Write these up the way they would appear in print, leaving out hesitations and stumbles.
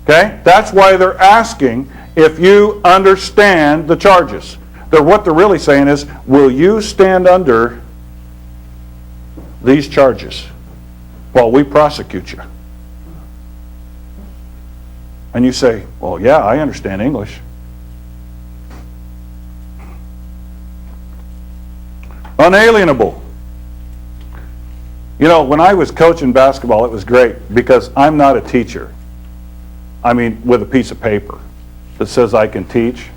Okay? That's why they're asking if you understand the charges. What they're really saying is, will you stand under these charges while we prosecute you? And you say, well, yeah, I understand English. Unalienable. You know, when I was coaching basketball, it was great because I'm not a teacher. I mean, with a piece of paper that says I can teach.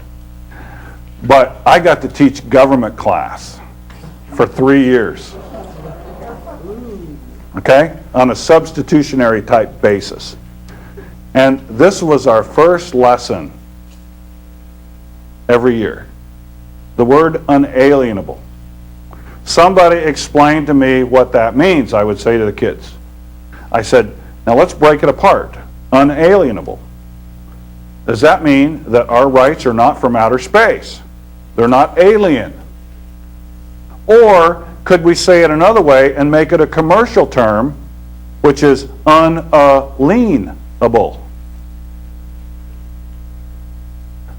But I got to teach government class for 3 years. Okay? On a substitutionary type basis. And this was our first lesson every year. The word unalienable. Somebody explained to me what that means, I would say to the kids. I said, now let's break it apart. Unalienable. Does that mean that our rights are not from outer space? They're not alien? Or could we say it another way and make it a commercial term, which is unalienable?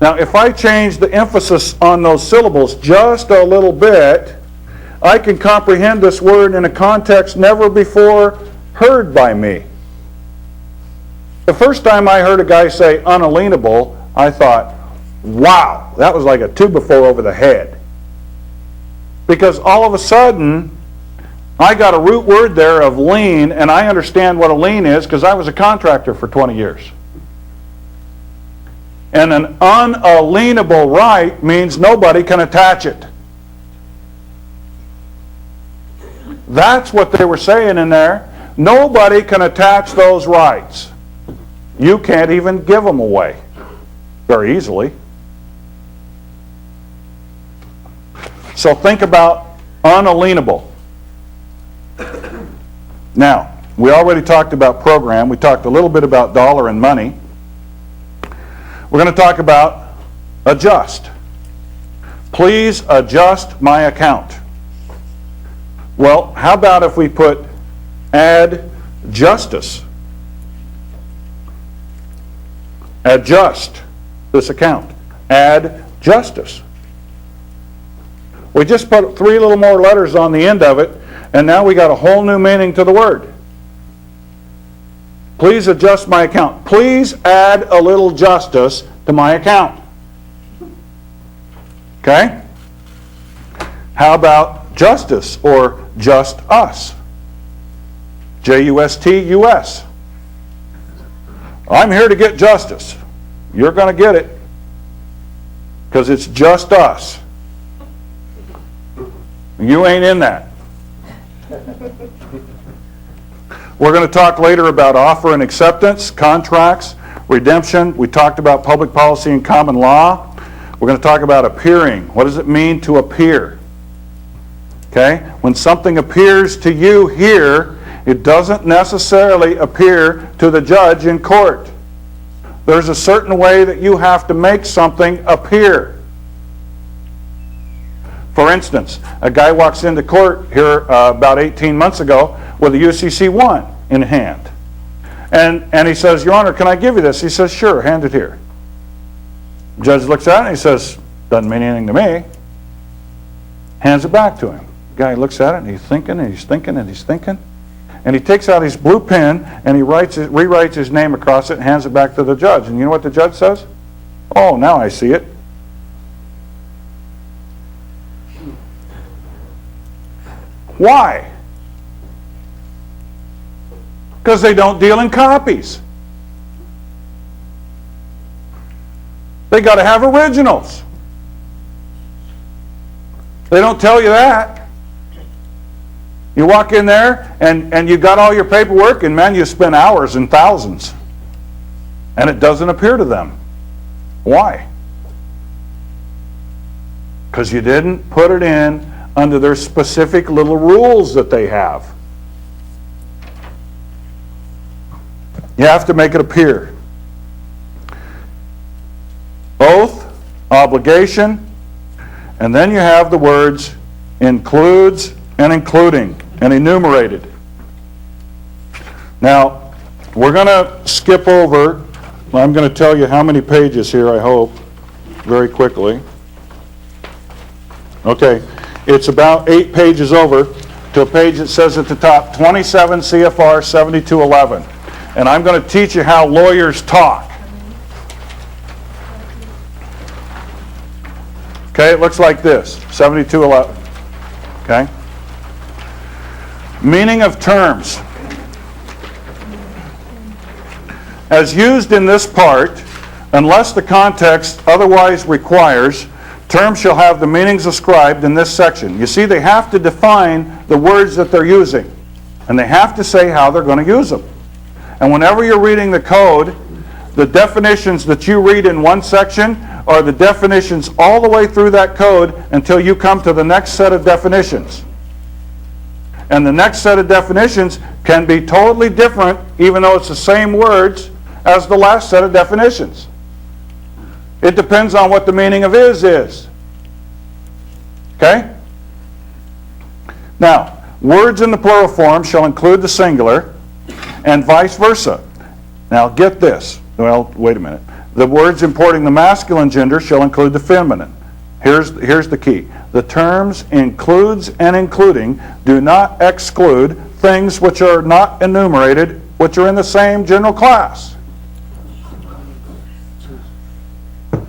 Now, if I change the emphasis on those syllables just a little bit, I can comprehend this word in a context never before heard by me. The first time I heard a guy say unalienable, I thought, wow, that was like a 2x4 over the head. Because all of a sudden, I got a root word there of lien, and I understand what a lien is because I was a contractor for 20 years. And an unalienable right means nobody can attach it. That's what they were saying in there. Nobody can attach those rights. You can't even give them away very easily. So think about unalienable. Now, we already talked about program. We talked a little bit about dollar and money. We're going to talk about adjust. Please adjust my account. Well, how about if we put add justice? Adjust this account. Add justice. We just put 3 little more letters on the end of it, and now we got a whole new meaning to the word. Please adjust my account. Please add a little justice to my account. Okay? How about justice or just us? J-U-S-T-U-S. I'm here to get justice. You're going to get it because it's just us. You ain't in that. We're going to talk later about offer and acceptance, contracts, redemption. We talked about public policy and common law. We're going to talk about appearing. What does it mean to appear? Okay? When something appears to you here, it doesn't necessarily appear to the judge in court. There's a certain way that you have to make something appear. For instance, a guy walks into court here about 18 months ago with a UCC-1 in hand. And he says, Your Honor, can I give you this? He says, sure, hand it here. The judge looks at it and he says, doesn't mean anything to me. Hands it back to him. The guy looks at it and he's thinking and he's thinking and he's thinking. And he takes out his blue pen and he rewrites his name across it and hands it back to the judge. And you know what the judge says? Oh, now I see it. Why? Because they don't deal in copies. They got to have originals. They don't tell you that. You walk in there and you got all your paperwork and man, you spend hours and thousands. And it doesn't appear to them. Why? Because you didn't put it in under their specific little rules that they have. You have to make it appear. Oath, obligation, and then you have the words includes and including and enumerated. Now, we're going to skip over Well, I'm going to tell you how many pages here, I hope, very quickly. Okay, it's about 8 pages over to a page that says at the top, 27 CFR 7211. And I'm going to teach you how lawyers talk. Okay, it looks like this, 7211. Okay? Meaning of terms. As used in this part, unless the context otherwise requires, terms shall have the meanings ascribed in this section. You see, they have to define the words that they're using, and they have to say how they're going to use them. And whenever you're reading the code, the definitions that you read in one section are the definitions all the way through that code until you come to the next set of definitions. And the next set of definitions can be totally different, even though it's the same words as the last set of definitions. It depends on what the meaning of is. Okay? Now, words in the plural form shall include the singular, and vice versa. Now, get this. Well, wait a minute. The words importing the masculine gender shall include the feminine. Here's the key. The terms includes and including do not exclude things which are not enumerated, which are in the same general class.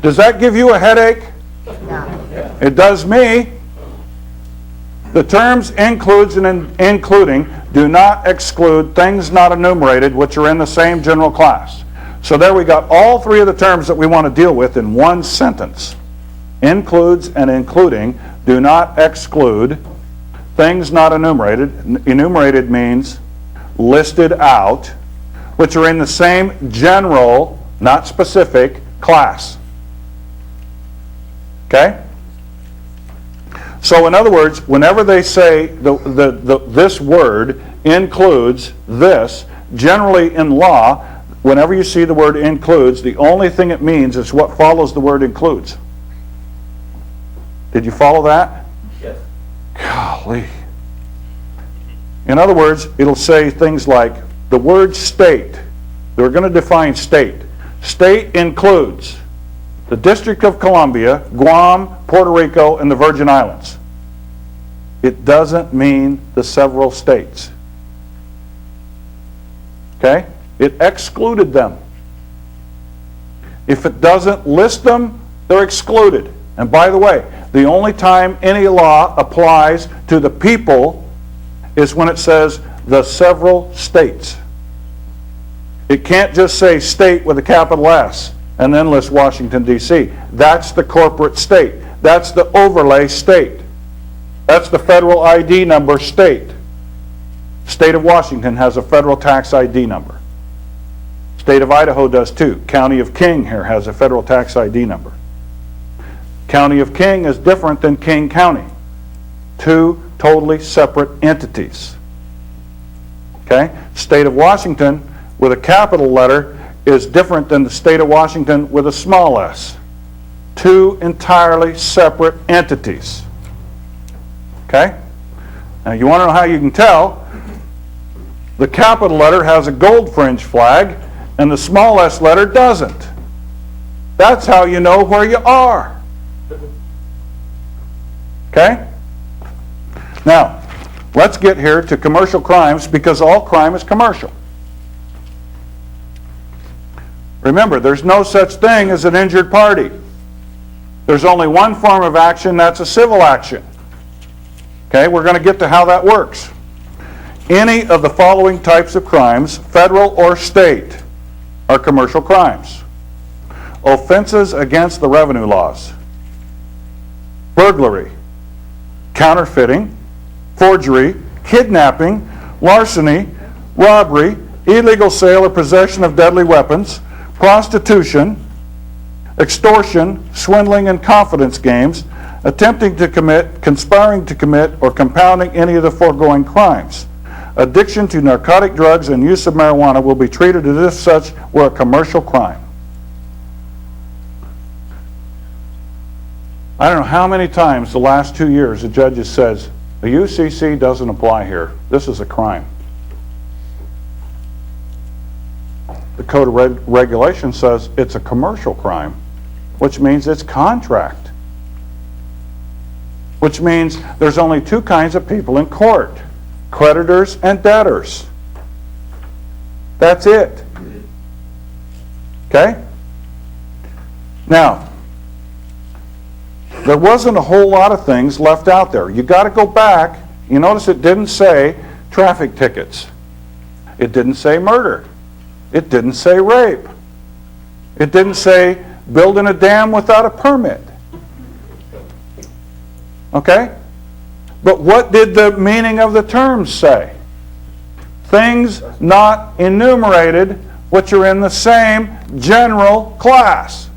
Does that give you a headache? No. It does me. The terms includes and including do not exclude things not enumerated, which are in the same general class. So there we got all 3 of the terms that we want to deal with in one sentence. Includes and including do not exclude things not enumerated. Enumerated means listed out, which are in the same general, not specific, class. Okay? So in other words, whenever they say this word includes this, generally in law, whenever you see the word includes, the only thing it means is what follows the word includes. Did you follow that? Yes. Golly. In other words, it'll say things like the word state. They're going to define state. State includes the District of Columbia, Guam, Puerto Rico, and the Virgin Islands. It doesn't mean the several states. Okay? It excluded them. If it doesn't list them, they're excluded. And by the way, the only time any law applies to the people is when it says the several states. It can't just say state with a capital S and then list Washington, D.C. That's the corporate state. That's the overlay state. That's the federal ID number state. State of Washington has a federal tax ID number. State of Idaho does too. County of King here has a federal tax ID number. County of King is different than King County. 2 totally separate entities. Okay? State of Washington with a capital letter is different than the state of Washington with a small s. 2 entirely separate entities. Okay? Now you want to know how you can tell? The capital letter has a gold fringe flag and the small s letter doesn't. That's how you know where you are. Okay? Now, let's get here to commercial crimes because all crime is commercial. Remember, there's no such thing as an injured party. There's only one form of action, that's a civil action. Okay, we're going to get to how that works. Any of the following types of crimes, federal or state, are commercial crimes. Offenses against the revenue laws. Burglary, counterfeiting, forgery, kidnapping, larceny, robbery, illegal sale or possession of deadly weapons, prostitution, extortion, swindling and confidence games, attempting to commit, conspiring to commit, or compounding any of the foregoing crimes. Addiction to narcotic drugs and use of marijuana will be treated as if such were a commercial crime. I don't know how many times the last 2 years the judges says, the UCC doesn't apply here. This is a crime. The Code of Regulation says it's a commercial crime, which means it's contract. Which means there's only two kinds of people in court: creditors and debtors. That's it. Okay? Now, there wasn't a whole lot of things left out there. You got to go back. You notice it didn't say traffic tickets. It didn't say murder. It didn't say rape. It didn't say building a dam without a permit. Okay? But what did the meaning of the terms say? Things not enumerated, which are in the same general class.